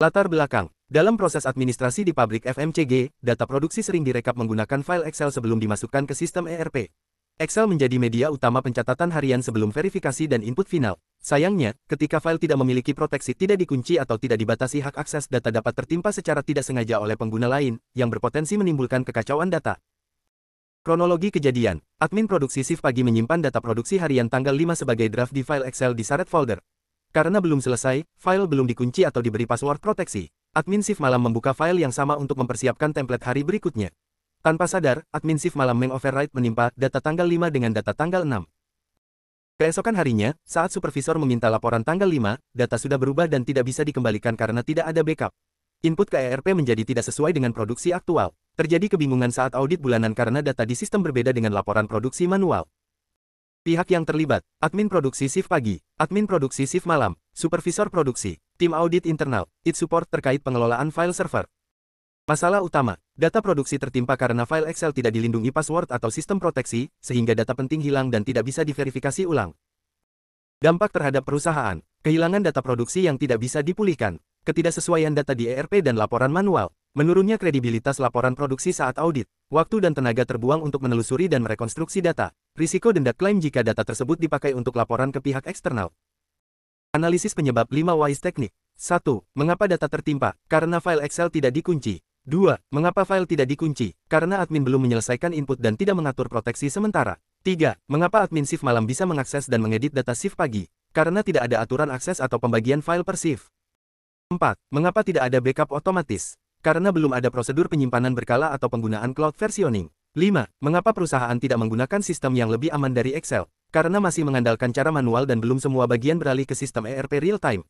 Latar belakang. Dalam proses administrasi di pabrik FMCG, data produksi sering direkap menggunakan file Excel sebelum dimasukkan ke sistem ERP. Excel menjadi media utama pencatatan harian sebelum verifikasi dan input final. Sayangnya, ketika file tidak memiliki proteksi tidak dikunci atau tidak dibatasi hak akses, data dapat tertimpa secara tidak sengaja oleh pengguna lain, yang berpotensi menimbulkan kekacauan data. Kronologi kejadian. Admin produksi shift pagi menyimpan data produksi harian tanggal 5 sebagai draft di file Excel di shared folder. Karena belum selesai, file belum dikunci atau diberi password proteksi. Admin shift malam membuka file yang sama untuk mempersiapkan template hari berikutnya. Tanpa sadar, admin shift malam mengoverwrite menimpa data tanggal 5 dengan data tanggal 6. Keesokan harinya, saat supervisor meminta laporan tanggal 5, data sudah berubah dan tidak bisa dikembalikan karena tidak ada backup. Input ke ERP menjadi tidak sesuai dengan produksi aktual. Terjadi kebingungan saat audit bulanan karena data di sistem berbeda dengan laporan produksi manual. Pihak yang terlibat, admin produksi shift pagi, admin produksi shift malam, supervisor produksi, tim audit internal, IT support terkait pengelolaan file server. Masalah utama, data produksi tertimpa karena file Excel tidak dilindungi password atau sistem proteksi, sehingga data penting hilang dan tidak bisa diverifikasi ulang. Dampak terhadap perusahaan, kehilangan data produksi yang tidak bisa dipulihkan, ketidaksesuaian data di ERP dan laporan manual, menurunnya kredibilitas laporan produksi saat audit, waktu dan tenaga terbuang untuk menelusuri dan merekonstruksi data, risiko denda klaim jika data tersebut dipakai untuk laporan ke pihak eksternal. Analisis penyebab 5 wise teknik. 1. Mengapa data tertimpa? Karena file Excel tidak dikunci. 2. Mengapa file tidak dikunci? Karena admin belum menyelesaikan input dan tidak mengatur proteksi sementara. 3. Mengapa admin shift malam bisa mengakses dan mengedit data shift pagi? Karena tidak ada aturan akses atau pembagian file per shift. 4. Mengapa tidak ada backup otomatis? Karena belum ada prosedur penyimpanan berkala atau penggunaan cloud versioning. 5. Mengapa perusahaan tidak menggunakan sistem yang lebih aman dari Excel? Karena masih mengandalkan cara manual dan belum semua bagian beralih ke sistem ERP real-time.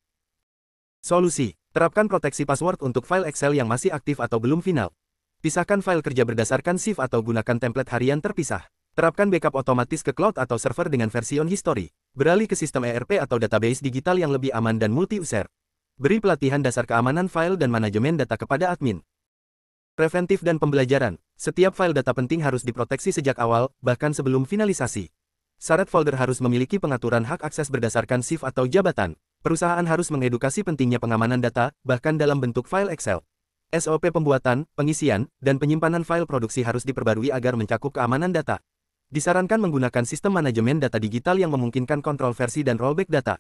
Solusi. Terapkan proteksi password untuk file Excel yang masih aktif atau belum final. Pisahkan file kerja berdasarkan shift atau gunakan template harian terpisah. Terapkan backup otomatis ke cloud atau server dengan version history. Beralih ke sistem ERP atau database digital yang lebih aman dan multi-user. Beri pelatihan dasar keamanan file dan manajemen data kepada admin. Preventif dan pembelajaran. Setiap file data penting harus diproteksi sejak awal, bahkan sebelum finalisasi. Shared folder harus memiliki pengaturan hak akses berdasarkan shift atau jabatan. Perusahaan harus mengedukasi pentingnya pengamanan data, bahkan dalam bentuk file Excel. SOP pembuatan, pengisian, dan penyimpanan file produksi harus diperbarui agar mencakup keamanan data. Disarankan menggunakan sistem manajemen data digital yang memungkinkan kontrol versi dan rollback data.